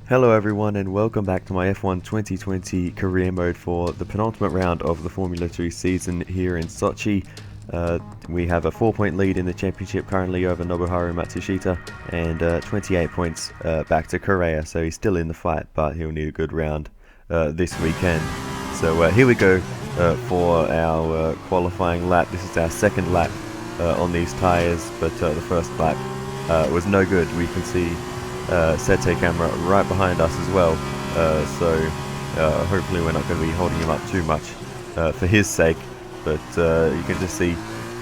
Hello everyone and welcome back to my F1 2020 career mode for the penultimate round of the Formula 2 season here in Sochi. We have a 4-point lead in the championship currently over Nobuharu Matsushita and 28 points back to Korea, so he's still in the fight but he'll need a good round this weekend. So here we go for our qualifying lap. This is our second lap on these tyres, but the first lap was no good. We can see Sete camera right behind us as well, so hopefully we're not going to be holding him up too much for his sake, but you can just see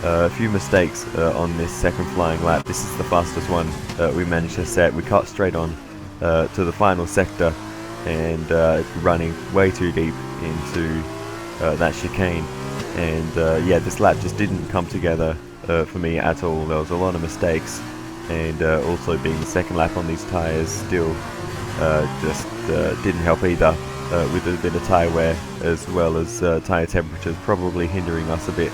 a few mistakes on this second flying lap. This is the fastest one we managed to set. We cut straight on to the final sector and running way too deep into that chicane, and yeah, this lap just didn't come together for me at all. There was a lot of mistakes, and also being the second lap on these tyres still just didn't help either, with a bit of tyre wear as well as tyre temperatures probably hindering us a bit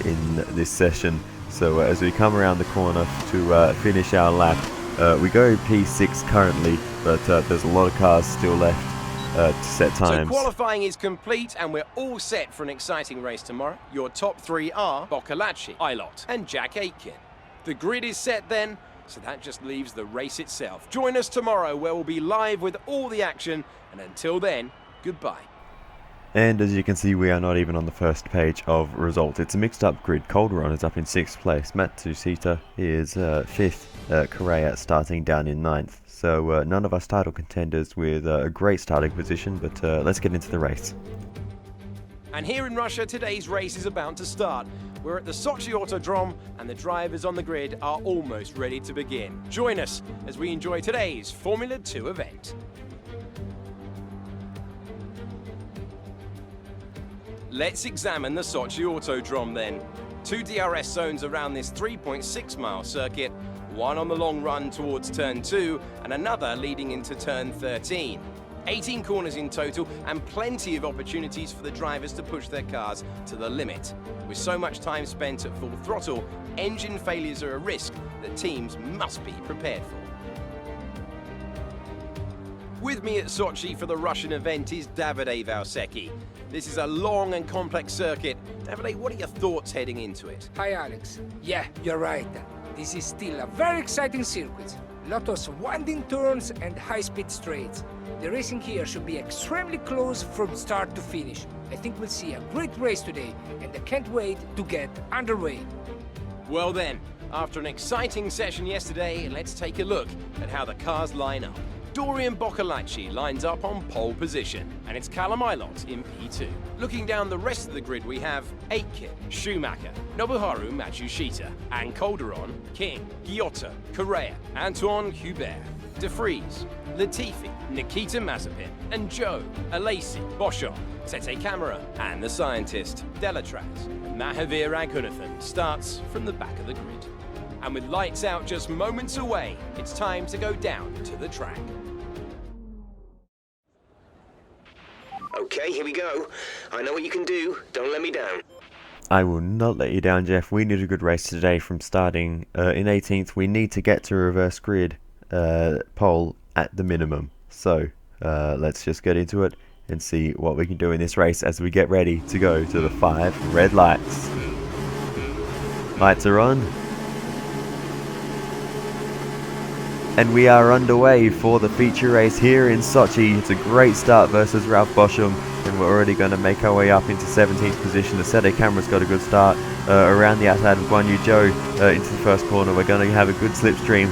in this session. So as we come around the corner to finish our lap, we go P6 currently, but there's a lot of cars still left to set times. So qualifying is complete and we're all set for an exciting race tomorrow. Your top three are Boccolacci, Ilott and Jack Aitken. The grid is set then, so that just leaves the race itself. Join us tomorrow where we'll be live with all the action, and until then, goodbye. And as you can see, we are not even on the first page of results. It's a mixed up grid. Calderon is up in 6th place, Matsushita is 5th, Correa starting down in 9th. So none of us title contenders with a great starting position, but let's get into the race. And here in Russia, today's race is about to start. We're at the Sochi Autodrome and the drivers on the grid are almost ready to begin. Join us as we enjoy today's Formula 2 event. Let's examine the Sochi Autodrome then. 2 DRS zones around this 3.6 mile circuit, one on the long run towards turn 2 and another leading into turn 13. 18 corners in total and plenty of opportunities for the drivers to push their cars to the limit. With so much time spent at full throttle, engine failures are a risk that teams must be prepared for. With me at Sochi for the Russian event is Davide Valsecchi. This is a long and complex circuit. Davide, what are your thoughts heading into it? Hi Alex. Yeah, you're right. This is still a very exciting circuit. Lots of winding turns and high-speed straights. The racing here should be extremely close from start to finish. I think we'll see a great race today, and I can't wait to get underway. Well then, after an exciting session yesterday, let's take a look at how the cars line up. Dorian Boccolacci lines up on pole position, and it's Callum Ilott in P2. Looking down the rest of the grid, we have Aitken, Schumacher, Nobuharu Matsushita, and Calderon, King, Giotto, Correa, Antoine Hubert, De Vries, Latifi, Nikita Mazepin, and Joe, Alesi, Boschon, Sete Camera, and the scientist, Delatraz. Mahavir Raghunathan starts from the back of the grid. And with lights out just moments away, it's time to go down to the track. Okay, here we go. I know what you can do. Don't let me down. I will not let you down, Jeff. We need a good race today from starting in 18th. We need to get to reverse grid pole at the minimum. So let's just get into it and see what we can do in this race as we get ready to go to the 5 red lights. Lights are on. And we are underway for the feature race here in Sochi. It's a great start versus Ralph Boschum, and we're already going to make our way up into 17th position. The Sete camera's got a good start around the outside of Guan Yu Zhou into the first corner. We're going to have a good slipstream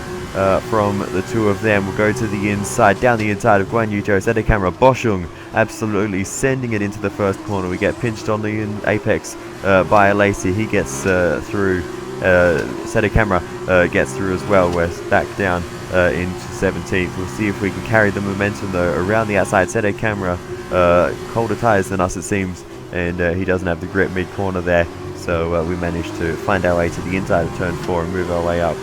from the two of them. We'll go to the inside, down the inside of Guan Yu Zhou. Sete camera, Boschum absolutely sending it into the first corner. We get pinched on the apex by Alesi. He gets through. Sete camera gets through as well. We're back down into 17th. We'll see if we can carry the momentum though around the outside. Sete camera, colder tyres than us it seems, and he doesn't have the grip mid-corner there, so we managed to find our way to the inside of turn 4 and move our way up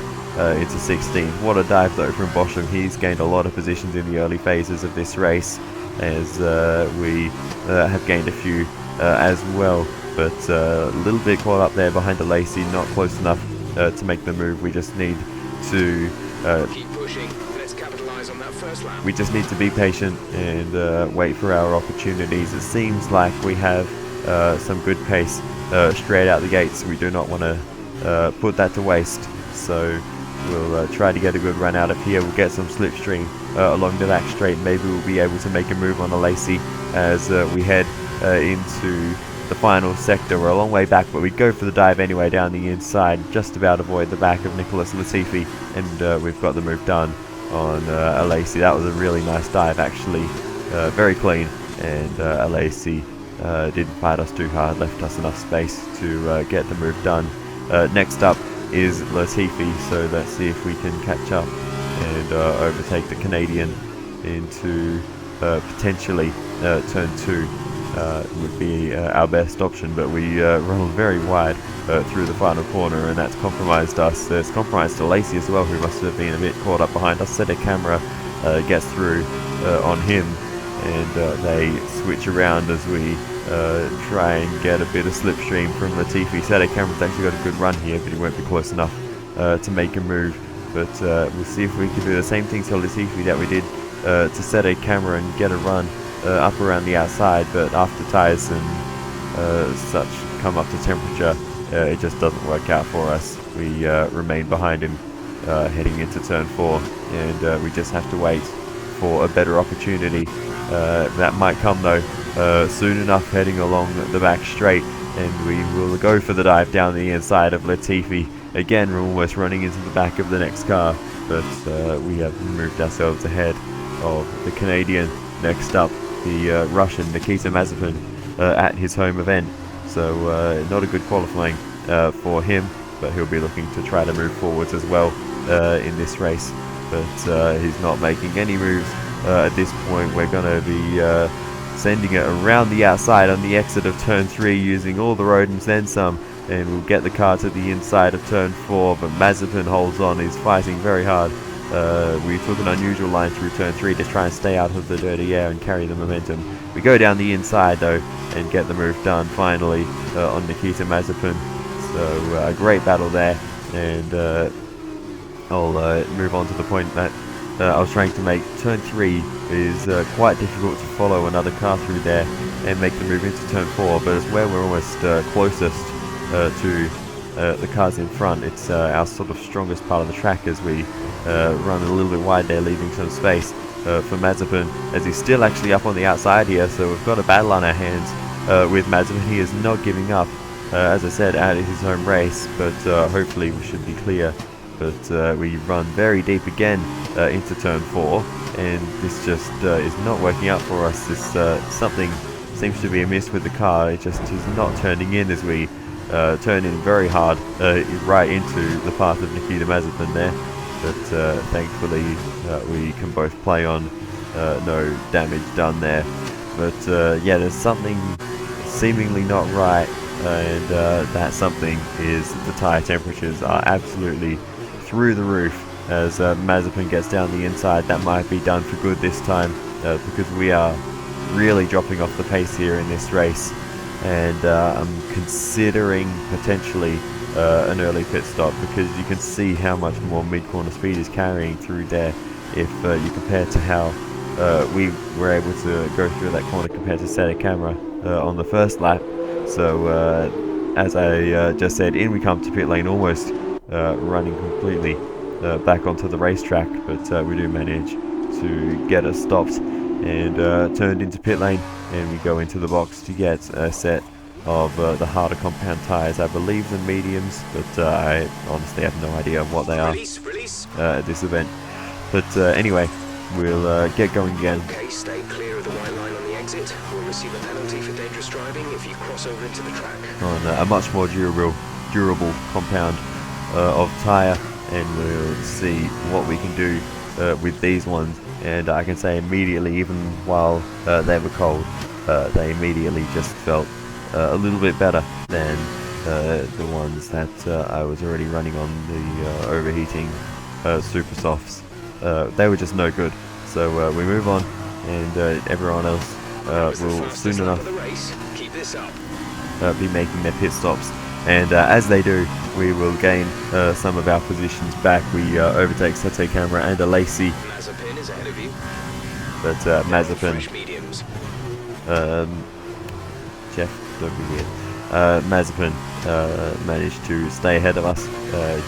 into 16th. What a dive though from Boschum. He's gained a lot of positions in the early phases of this race, as we have gained a few as well, but a little bit caught up there behind the Lacey, not close enough to make the move. We just need to Keep pushing. Let's capitalize on that we just need to be patient and wait for our opportunities. It seems like we have some good pace straight out the gates. We do not want to put that to waste, so we'll try to get a good run out of here. We'll get some slipstream along the back straight. Maybe we'll be able to make a move on the Lacey as we head into the final sector. We're a long way back, but we go for the dive anyway down the inside, just about avoid the back of Nicholas Latifi, and we've got the move done on a Lacey. That was a really nice dive, actually, very clean, and a Lacey didn't fight us too hard, left us enough space to get the move done. Next up is Latifi, so let's see if we can catch up and overtake the Canadian into potentially turn 2. Would be our best option, but we run very wide through the final corner, and that's compromised us. It's compromised the Lacey as well, who must have been a bit caught up behind us. Set a camera gets through on him, and they switch around as we try and get a bit of slipstream from Latifi. Set a camera's actually got a good run here, but he won't be close enough to make a move. But we'll see if we can do the same thing to Latifi that we did to set a camera and get a run up around the outside, but after Tyres and such come up to temperature, it just doesn't work out for us. We remain behind him heading into turn 4, and we just have to wait for a better opportunity. That might come though soon enough, heading along the back straight, and we will go for the dive down the inside of Latifi. Again, we're almost running into the back of the next car, but we have moved ourselves ahead of the Canadian. Next up, the Russian Nikita Mazepin at his home event, so not a good qualifying for him, but he'll be looking to try to move forwards as well in this race, but he's not making any moves at this point. We're going to be sending it around the outside on the exit of turn 3 using all the rodents then some, and we'll get the car to the inside of turn 4, but Mazepin holds on. He's fighting very hard. We took an unusual line through turn 3 to try and stay out of the dirty air and carry the momentum. We go down the inside though and get the move done finally on Nikita Mazepin. So a great battle there, and I'll move on to the point that I was trying to make. Turn 3 is quite difficult to follow another car through there and make the move into turn 4, but it's where we're almost closest to the cars in front. It's our sort of strongest part of the track as we run a little bit wide there, leaving some space for Mazepin, as he's still actually up on the outside here, so we've got a battle on our hands with Mazepin. He is not giving up, as I said, out of his home race, but hopefully we should be clear. But we run very deep again into turn 4, and this just is not working out for us. This something seems to be amiss with the car. It just is not turning in as we turn in very hard right into the path of Nikita Mazepin there, but thankfully we can both play on, no damage done there. But yeah, there's something seemingly not right, and that something is the tyre temperatures are absolutely through the roof as Mazepin gets down the inside. That might be done for good this time, because we are really dropping off the pace here in this race, and I'm considering potentially an early pit stop, because you can see how much more mid-corner speed is carrying through there if you compare to how we were able to go through that corner compared to set a camera on the first lap. So as I just said, in we come to pit lane, almost running completely back onto the racetrack, but we do manage to get us stopped and turned into pit lane, and we go into the box to get a set of the harder compound tyres. I believe the mediums, but I honestly have no idea what they are at this event. But anyway, we'll get going again. Okay, stay clear of the white line on the exit. We'll receive a penalty for dangerous driving if you cross over into the track. On a much more durable compound of tyre, and we'll see what we can do with these ones. And I can say immediately, even while they were cold, they immediately just felt a little bit better than the ones that I was already running on, the overheating super softs. They were just no good. So we move on, and everyone else will soon enough be making their pit stops. And as they do, we will gain some of our positions back. We overtake Sete Camera and a Lacey. Mazepin is ahead of you. But Mazepin, Fresh mediums. Jeff, don't be weird. Mazepin managed to stay ahead of us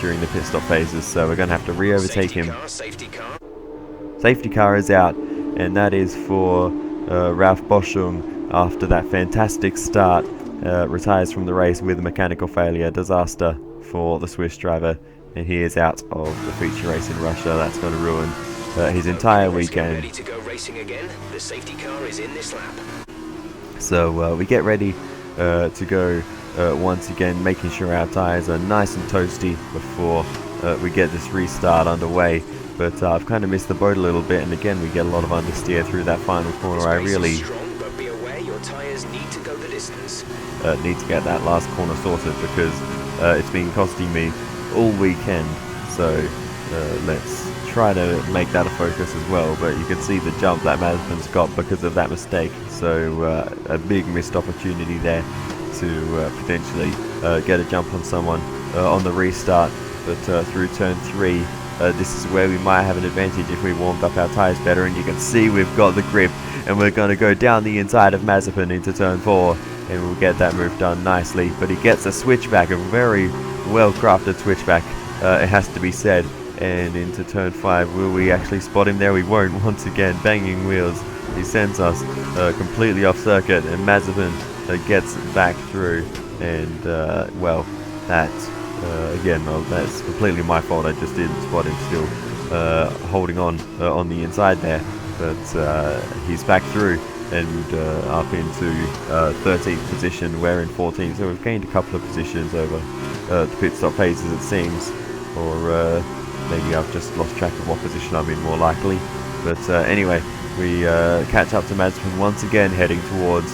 during the pit stop phases, so we're going to have to re-overtake him. Safety car. Safety car is out, and that is for Ralf Boschung after that fantastic start. Retires from the race with a mechanical failure. Disaster for the Swiss driver, and he is out of the feature race in Russia. That's going to ruin his entire weekend. Ready to go racing again. The safety car is in this lap. So we get ready to go once again, making sure our tyres are nice and toasty before we get this restart underway. But I've kind of missed the boat a little bit, and again we get a lot of understeer through that final corner. I really strong, but be aware your tyres need to go the distance. need to get that last corner sorted, because it's been costing me all weekend. So let's try to make that a focus as well. But you can see the jump that Mazepin's got because of that mistake. So a big missed opportunity there to potentially get a jump on someone on the restart. But through turn 3, this is where we might have an advantage if we warmed up our tyres better. And you can see we've got the grip, and we're going to go down the inside of Mazepin into turn 4, and we'll get that move done nicely. But he gets a switchback, a very well crafted switchback, it has to be said. And into turn 5, will we actually spot him there? We won't. Once again, banging wheels, he sends us completely off circuit, and Mazepin gets back through. And well, that again, that's completely my fault. I just didn't spot him still holding on the inside there. But he's back through and up into 13th position. We're in 14th, so we've gained a couple of positions over the pit stop phases, it seems. Or maybe I've just lost track of what position I'm in, more likely. But anyway, we catch up to Mazepin once again, heading towards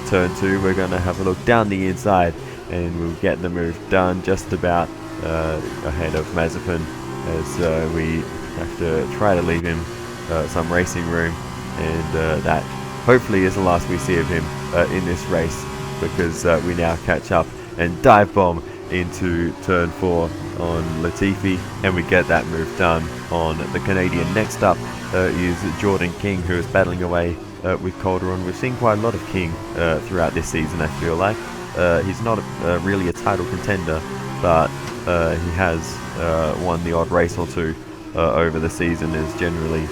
turn 2. We're going to have a look down the inside, and we'll get the move done just about ahead of Mazepin, as we have to try to leave him some racing room. And that hopefully is the last we see of him in this race, because we now catch up and dive bomb into turn 4 on Latifi, and we get that move done on the Canadian. Next up is Jordan King, who is battling away with Calderon. We've seen quite a lot of King throughout this season, I feel like. He's not really a title contender, but he has won the odd race or two over the season, has generally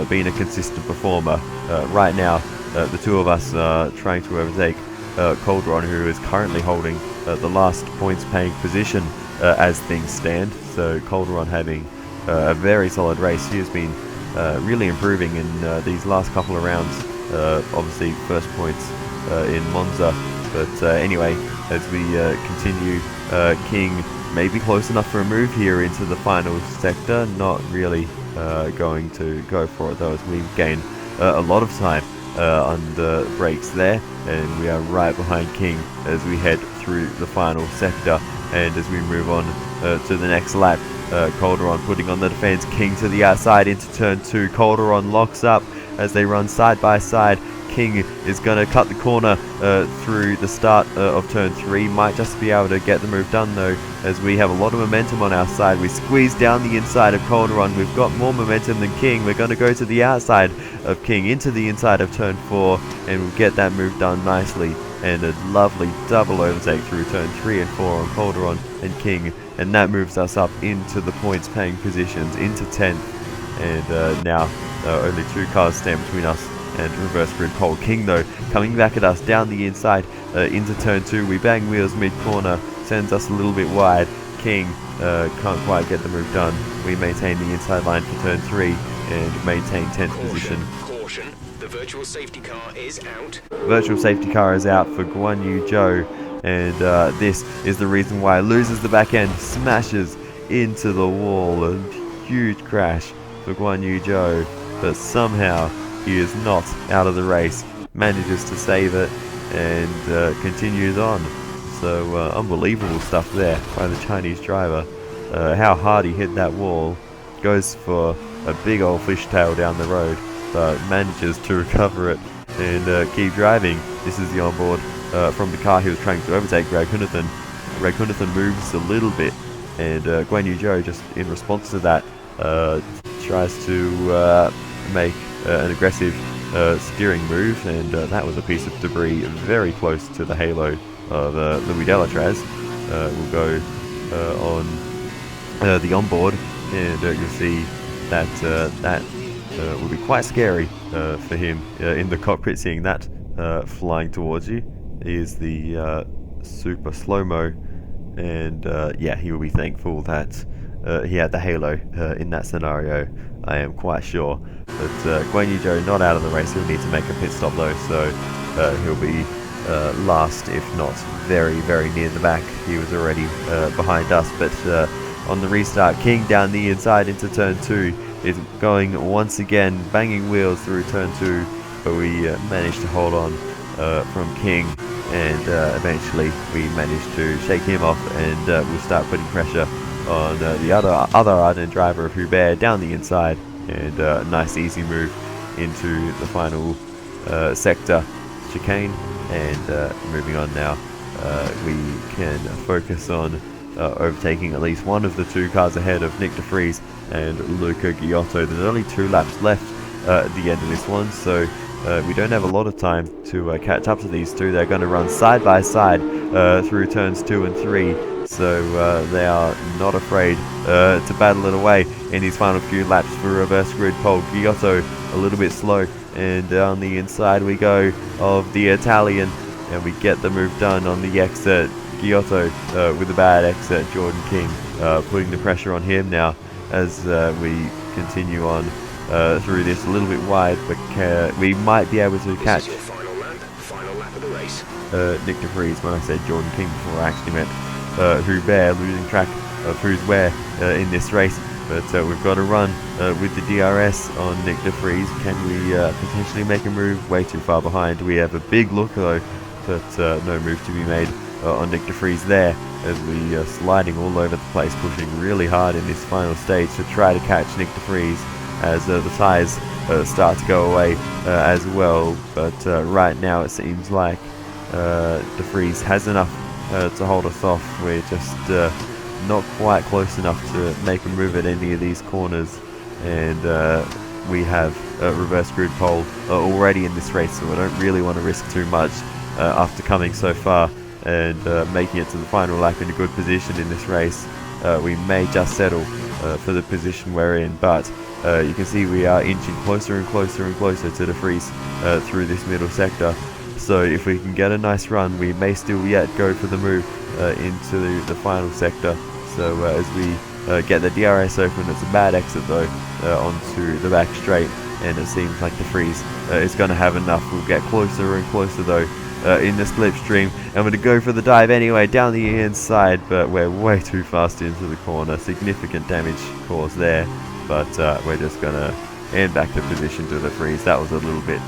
been a consistent performer. Right now, the two of us are trying to overtake Calderon, who is currently holding the last points paying position as things stand. So Calderon having a very solid race. He has been really improving in these last couple of rounds. Obviously first points in Monza, but anyway, as we continue, King may be close enough for a move here into the final sector. Not really going to go for it though, as we gain a lot of time on the brakes there, and we are right behind King as we head through the final sector. And as we move on to the next lap, Calderon putting on the defense, King to the outside into turn 2. Calderon locks up as they run side by side. King is going to cut the corner through the start of turn 3. Might just be able to get the move done though, as we have a lot of momentum on our side. We squeeze down the inside of Calderon. We've got more momentum than King. We're going to go to the outside of King into the inside of turn 4, and we'll get that move done nicely. And a lovely double overtake through turn 3 and 4 on Calderon and King, and that moves us up into the points paying positions, into 10th. And now only 2 cars stand between us and reverse grid pole. King though coming back at us down the inside into turn 2. We bang wheels mid corner, sends us a little bit wide. King can't quite get the move done. We maintain the inside line for turn 3 and maintain 10th position. Caution, the virtual safety car is out. Virtual safety car is out for Guan Yu Zhou, and this is the reason why. Loses the back end, smashes into the wall. A huge crash for Guan Yu Zhou, but somehow he is not out of the race. Manages to save it and continues on. So unbelievable stuff there by the Chinese driver. How hard he hit that wall. Goes for a big old fishtail down the road, but manages to recover it and keep driving. This is the onboard from the car he was trying to overtake, Greg Hunathan. Greg Hunathan moves a little bit, and Guan Yu Zhou, just in response to that, tries to make an aggressive steering move, and that was a piece of debris very close to the halo of Louis Delatraz. Will go on the onboard, and you'll see that that will be quite scary for him in the cockpit, seeing that flying towards you. Is the super slow-mo, and yeah, he will be thankful that he had the halo in that scenario, I am quite sure. But Guan Yu Zhou not out of the race. He'll need to make a pit stop though, so he'll be last, if not very, very near the back. He was already behind us, but on the restart, King down the inside into turn 2 is going once again, banging wheels through turn 2, but we managed to hold on from King, and eventually we managed to shake him off, and we'll start putting pressure on the other ardent driver of Hubert down the inside, and a nice easy move into the final sector chicane. And moving on now, we can focus on overtaking at least one of the 2 cars ahead of Nick de Vries and Luca Giotto. There's only 2 laps left at the end of this one, so we don't have a lot of time to catch up to these 2. They're going to run side by side through turns 2 and 3, so they are not afraid to battle it away in these final few laps for reverse grid pole. Giotto a little bit slow, and on the inside we go of the Italian, and we get the move done on the exit. Giotto with a bad exit. Jordan King putting the pressure on him now as we continue on through this a little bit wide, but we might be able to catch Final lap of the race. Nick de Vries when I said Jordan King before. I actually meant Hubert, losing track of who's where in this race. But we've got to run with the DRS on Nick de Vries. Can we potentially make a move? Way too far behind. We have a big look though, but no move to be made on Nick de Vries there, as we are sliding all over the place, pushing really hard in this final stage to try to catch Nick de Vries as the tyres start to go away as well. But right now it seems like de Vries has enough to hold us off. We're just not quite close enough to make a move at any of these corners, and we have a reverse grid pole already in this race, so I don't really want to risk too much after coming so far and making it to the final lap in a good position in this race. We may just settle for the position we're in, but you can see we are inching closer and closer and closer to de Vries through this middle sector. So if we can get a nice run, we may still yet go for the move into the final sector. So as we get the DRS open, it's a bad exit though onto the back straight, and it seems like de Vries is going to have enough. We'll get closer and closer though in the slipstream. I'm going to go for the dive anyway down the inside, but we're way too fast into the corner. Significant damage caused there, but we're just going to hand back the position to de Vries. That was a little bit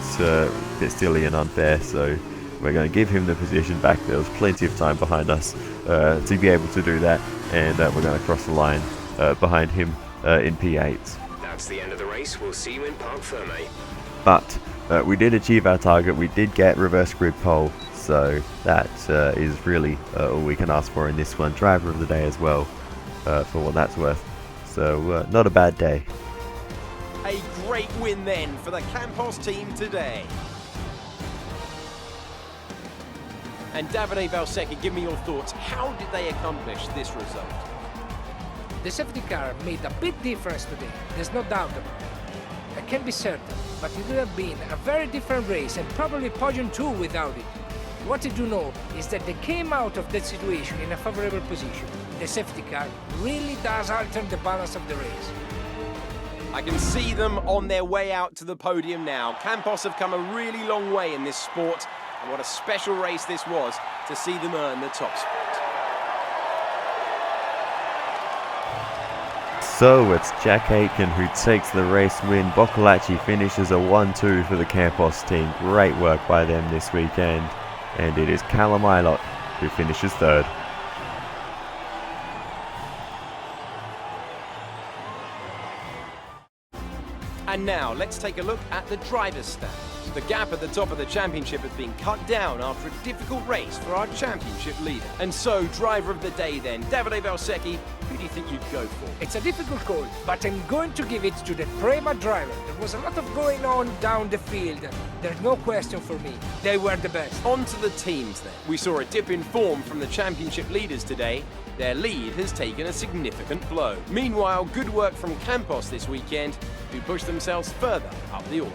silly and unfair, so we're going to give him the position back. There was plenty of time behind us to be able to do that, and we're going to cross the line behind him in P8. That's the end of the race. We'll see you in Parc Ferme. But we did achieve our target. We did get reverse grid pole, so that is really all we can ask for in this one. Driver of the day as well, for what that's worth. So not a bad day. A great win then for the Campos team today. And Davide Valsecchi, give me your thoughts. How did they accomplish this result? The safety car made a big difference today, there's no doubt about it. I can't be certain, but it would have been a very different race and probably podium too without it. What I do know is that they came out of that situation in a favorable position. The safety car really does alter the balance of the race. I can see them on their way out to the podium now. Campos have come a really long way in this sport, and what a special race this was to see them earn the top spot. So it's Jack Aitken who takes the race win. Boccolacci finishes a 1-2 for the Campos team. Great work by them this weekend. And it is Callum Ilott who finishes third. And now let's take a look at the driver's stand. The gap at the top of the championship has been cut down after a difficult race for our championship leader. And so, driver of the day then, Davide Valsecchi, who do you think you'd go for? It's a difficult call, but I'm going to give it to the Prema driver. There was a lot of going on down the field. There's no question for me. They were the best. On to the teams then. We saw a dip in form from the championship leaders today. Their lead has taken a significant blow. Meanwhile, good work from Campos this weekend, who pushed themselves further up the order.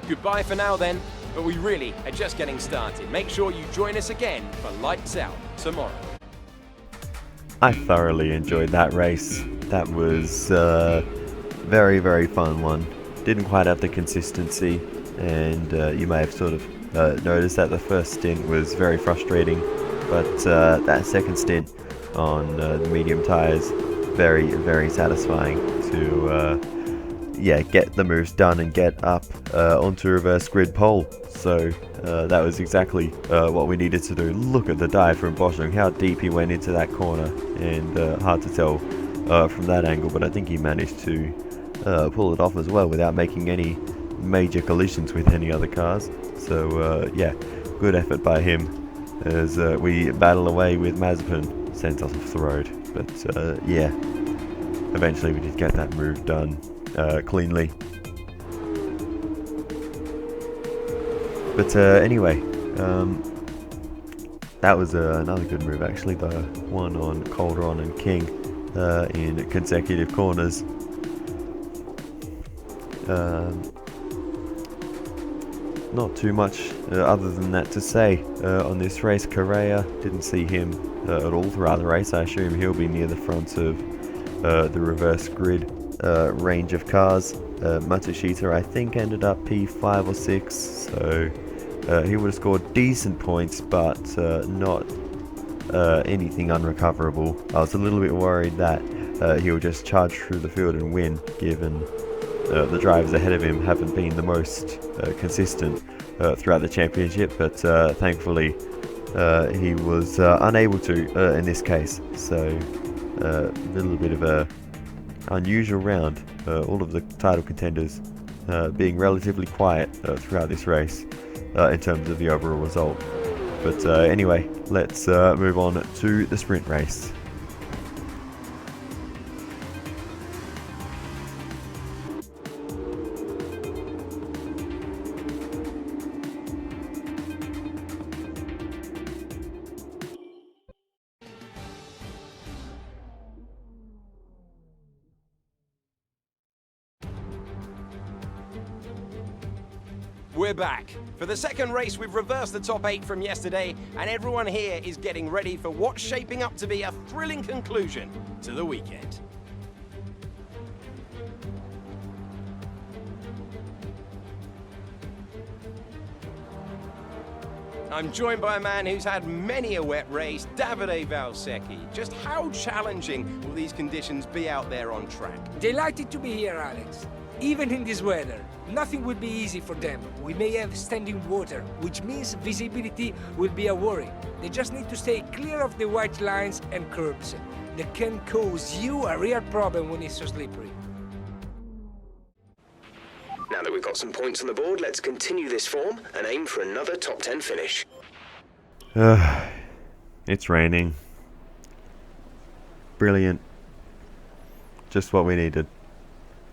Goodbye for now then, but we really are just getting started. Make sure you join us again for Lights Out tomorrow. I thoroughly enjoyed that race. That was a very, very fun one. Didn't quite have the consistency, and you may have sort of noticed that the first stint was very frustrating, but that second stint on the medium tyres, very, very satisfying to get the moves done and get up onto reverse grid pole. So that was exactly what we needed to do. Look at the dive from Boschung, how deep he went into that corner, and hard to tell from that angle, but I think he managed to pull it off as well without making any major collisions with any other cars. So yeah, good effort by him as we battle away with Mazepin, sent us off the road. But yeah, eventually we did get that move done cleanly. But anyway, that was another good move actually, the one on Calderon and King in consecutive corners. Not too much other than that to say on this race. Correa, didn't see him at all throughout the race. I assume he'll be near the front of the reverse grid range of cars. Matsushita, I think, ended up P5 or 6, so he would have scored decent points, but not anything unrecoverable. I was a little bit worried that he would just charge through the field and win, given the drivers ahead of him haven't been the most consistent throughout the championship, but thankfully he was unable to in this case. So a little bit of a unusual round. All of the title contenders being relatively quiet throughout this race in terms of the overall result. But anyway, let's move on to the sprint race. We're back. For the second race, we've reversed the top 8 from yesterday, and everyone here is getting ready for what's shaping up to be a thrilling conclusion to the weekend. I'm joined by a man who's had many a wet race, Davide Valsecchi. Just how challenging will these conditions be out there on track? Delighted to be here, Alex. Even in this weather, nothing will be easy for them. We may have standing water, which means visibility will be a worry. They just need to stay clear of the white lines and curbs. That can cause you a real problem when it's so slippery. Now that we've got some points on the board, let's continue this form and aim for another top 10 finish. It's raining. Brilliant. Just what we needed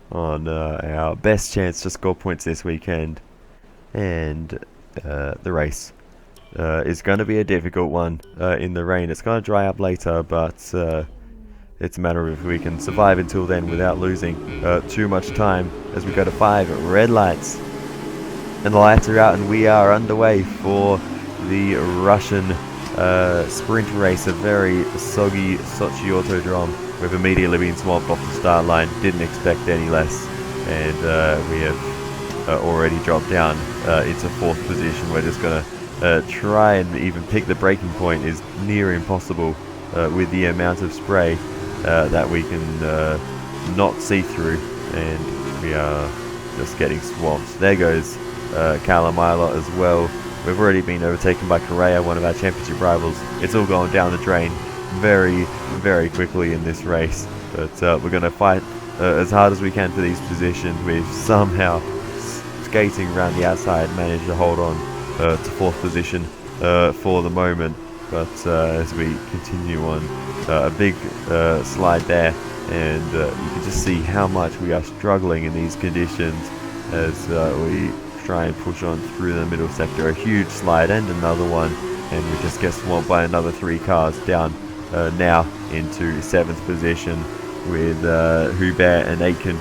on our best chance to score points this weekend. And the race is going to be a difficult one in the rain. It's going to dry up later, but it's a matter of if we can survive until then without losing too much time as we go to 5 red lights. And the lights are out and we are underway for the Russian sprint race, a very soggy Sochi Autodrome. We've immediately been swamped off the start line, didn't expect any less, and we have already dropped down into 4th position. We're just going to try and even pick the braking point is near impossible with the amount of spray that we can not see through, and we are just getting swamped. There goes Calamila as well. We've already been overtaken by Correa, one of our championship rivals. It's all going down the drain very, very quickly in this race, but we're going to fight as hard as we can for these positions. We've somehow skating around the outside, managed to hold on to 4th position for the moment. But as we continue on, a big slide there, and you can just see how much we are struggling in these conditions as we try and push on through the middle sector. A huge slide and another one, and we just get swamped by another 3 cars down now into 7th position, with Hubert and Aiken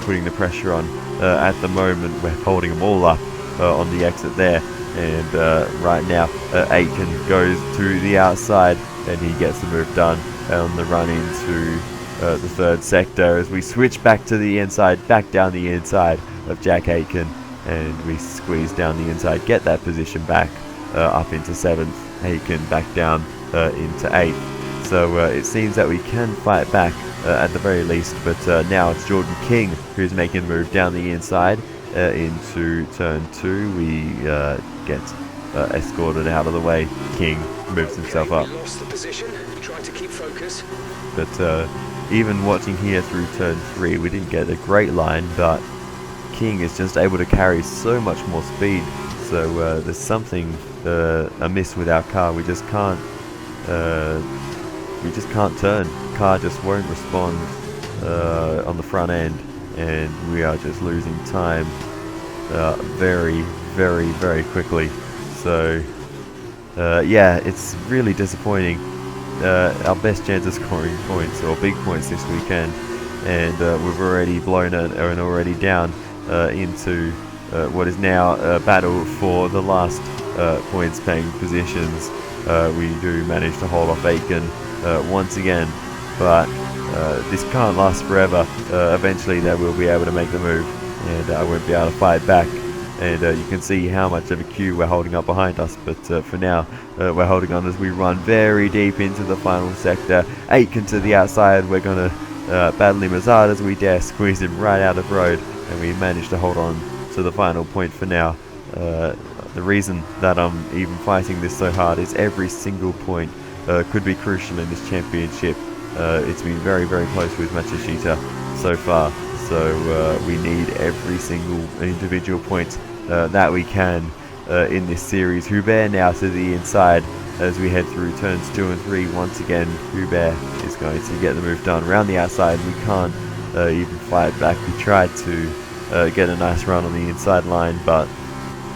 putting the pressure on. At the moment we're holding them all up on the exit there, and right now Aiken goes to the outside and he gets the move done on the run into the 3rd sector, as we switch back to the inside, back down the inside of Jack Aiken, and we squeeze down the inside, get that position back up into 7th, Aiken back down into 8th. So it seems that we can fight back at the very least, but now it's Jordan King who's making a move down the inside into turn 2. We get escorted out of the way. King moves himself up. We lost the position, trying to keep focus. But even watching here through turn 3, we didn't get a great line, but King is just able to carry so much more speed. So there's something amiss with our car. We just can't turn. The car just won't respond on the front end, and we are just losing time very, very, very quickly. So yeah, it's really disappointing. Our best chance of scoring points, or big points, this weekend, and we've already blown it and already down into what is now a battle for the last points paying positions. We do manage to hold off Aiken once again, but this can't last forever. Eventually they will be able to make the move, and I won't be able to fight back. And you can see how much of a queue we're holding up behind us, but for now we're holding on as we run very deep into the final sector. Aiken to the outside, we're going to battle him as hard as we dare, squeeze him right out of road, and we manage to hold on to the final point for now. The reason that I'm even fighting this so hard is every single point could be crucial in this championship. It's been very, very close with Matsushita so far, so we need every single individual point that we can in this series. Hubert now to the inside as we head through turns 2 and 3. Once again, Hubert is going to get the move done around the outside. We can't even fight back. We tried to get a nice run on the inside line, but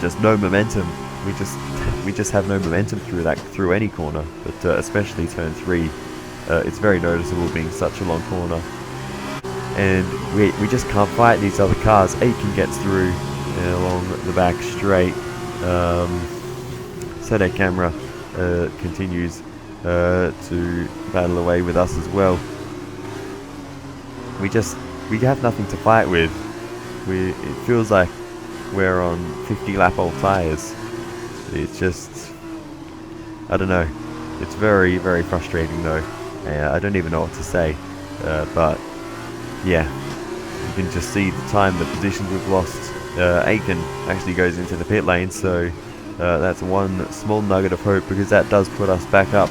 just no momentum. We just have no momentum through any corner, but especially turn 3. It's very noticeable, being such a long corner, and we just can't fight these other cars. Aiken gets through along the back straight. Sede Camera continues to battle away with us as well. We have nothing to fight with. It feels like we're on 50 lap old tyres. It's just, I don't know. It's very, very frustrating though. I don't even know what to say, but yeah, you can just see the time, the positions we've lost. Aiken actually goes into the pit lane, so that's one small nugget of hope, because that does put us back up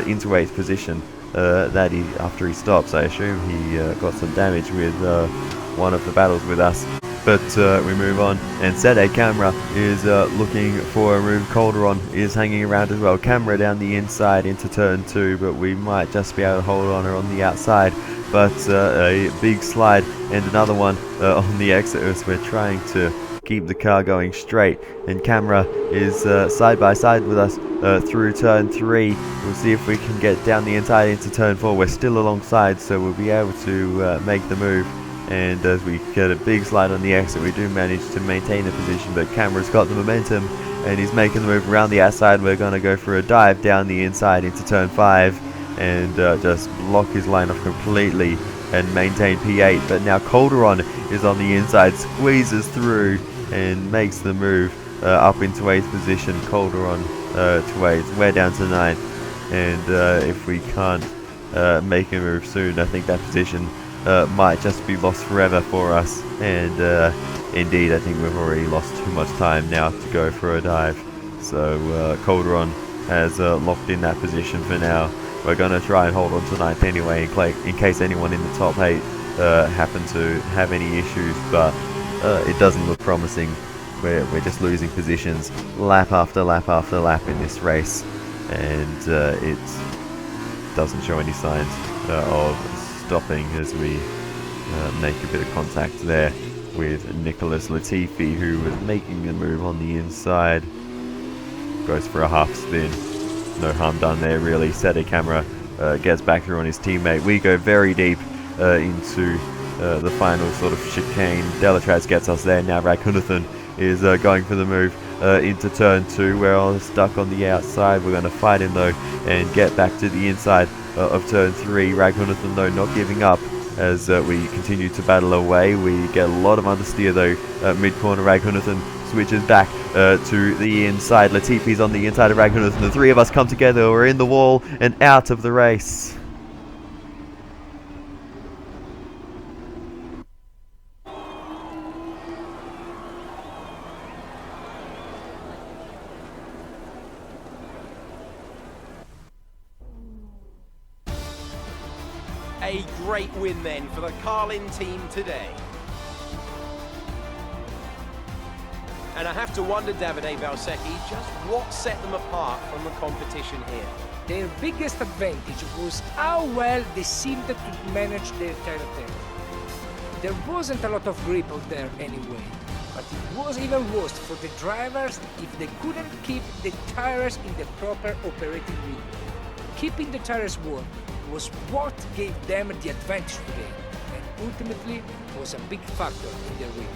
into 8th position. After he stops, I assume he got some damage with one of the battles with us. But we move on, and Sede Camera is looking for a move. Calderon is hanging around as well. Camera down the inside into turn 2, but we might just be able to hold on her on the outside. But a big slide and another one on the exit as we're trying to keep the car going straight. And Camera is side by side with us through turn 3. We'll see if we can get down the inside into turn 4. We're still alongside, so we'll be able to make the move. And as we get a big slide on the exit, we do manage to maintain the position, but Camera's got the momentum and he's making the move around the outside. We're going to go for a dive down the inside into turn 5 and just block his line off completely and maintain P8. But now Calderon is on the inside, squeezes through and makes the move up into 8th position. Calderon to 8th, we're down to 9th, and if we can't make a move soon, I think that position might just be lost forever for us. And indeed, I think we've already lost too much time now to go for a dive. So Calderon has locked in that position for now. We're going to try and hold on to 9th anyway, in case anyone in the top 8 happen to have any issues. But it doesn't look promising. We're just losing positions lap after lap after lap in this race, and it doesn't show any signs of stopping as we make a bit of contact there with Nicholas Latifi, who was making the move on the inside. Goes for a half spin. No harm done there, really. Steady camera gets back through on his teammate. We go very deep into the final sort of chicane. Delatraz gets us there. Now Raghunathan is going for the move into turn 2. We're all stuck on the outside. We're going to fight him though and get back to the inside of turn 3. Raghunathan though not giving up as we continue to battle away. We get a lot of understeer though. Mid-corner Raghunathan switches back to the inside. Latifi's on the inside of Raghunathan. The three of us come together. We're in the wall and out of the race. A great win then for the Carlin team today. And I have to wonder, Davide Valsecchi, just what set them apart from the competition here. Their biggest advantage was how well they seemed to manage their tire attack. There wasn't a lot of grip out there anyway, but it was even worse for the drivers if they couldn't keep the tires in the proper operating rhythm. Keeping the tires warm was what gave them the advantage today, and ultimately was a big factor in their win.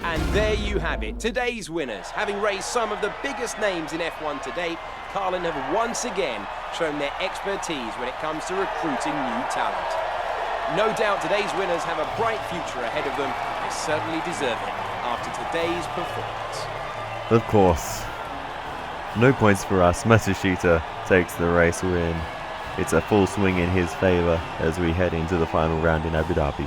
And there you have it, today's winners. Having raised some of the biggest names in F1 to date, Carlin have once again shown their expertise when it comes to recruiting new talent. No doubt today's winners have a bright future ahead of them. They certainly deserve it after today's performance. Of course. No points for us. Matsushita takes the race win. It's a full swing in his favour as we head into the final round in Abu Dhabi.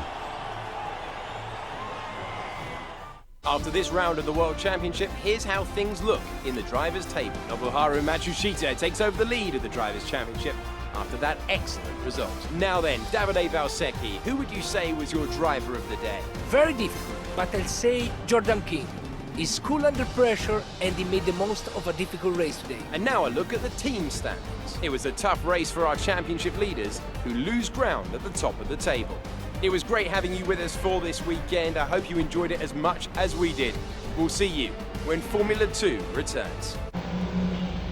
After this round of the World Championship, here's how things look in the drivers' table. Nobuharu Matsushita takes over the lead of the drivers' championship after that excellent result. Now then, Davide Valsecchi, who would you say was your driver of the day? Very difficult, but I'll say Jordan King. He's cool under pressure and he made the most of a difficult race today. And now a look at the team standings. It was a tough race for our championship leaders who lose ground at the top of the table. It was great having you with us for this weekend. I hope you enjoyed it as much as we did. We'll see you when Formula 2 returns.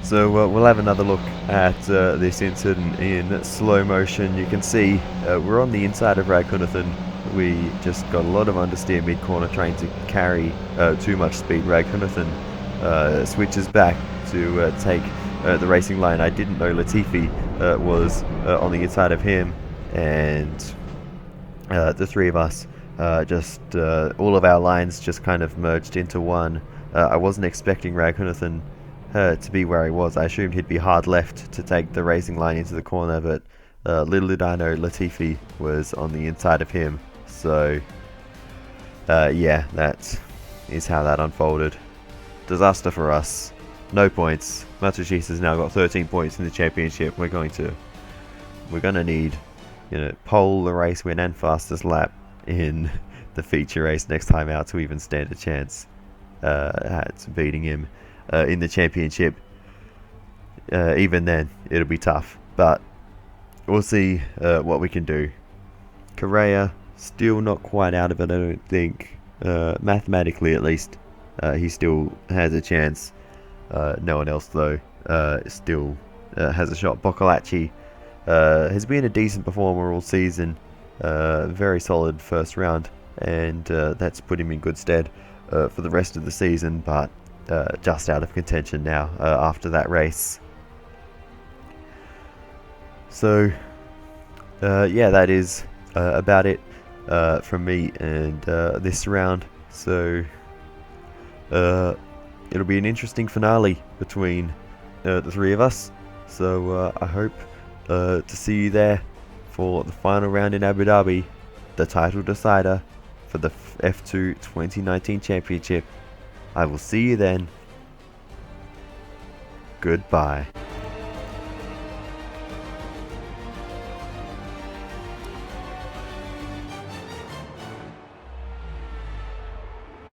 So we'll have another look at this incident in slow motion. You can see we're on the inside of Raghunathan. We just got a lot of understeer mid-corner trying to carry too much speed. Raghunathan switches back to take the racing line. I didn't know Latifi was on the inside of him, and the three of us all of our lines just kind of merged into one. I wasn't expecting Raghunathan to be where he was. I assumed he'd be hard left to take the racing line into the corner, but little did I know Latifi was on the inside of him. So yeah, that is how that unfolded. Disaster for us. No points. Matsushita's now got 13 points in the championship. We're gonna need, pole, the race win, and fastest lap in the feature race next time out to even stand a chance at beating him in the championship. Even then, it'll be tough, but we'll see what we can do. Correa still not quite out of it, I don't think. Mathematically, at least, he still has a chance. No one else, though, still has a shot. Boccolacci has been a decent performer all season. Very solid first round, and that's put him in good stead for the rest of the season, but just out of contention now after that race. So yeah, that is about it from me and this round. So it'll be an interesting finale between the three of us, so I hope to see you there for the final round in Abu Dhabi, the title decider for the F2 2019 Championship. I will see you then. Goodbye.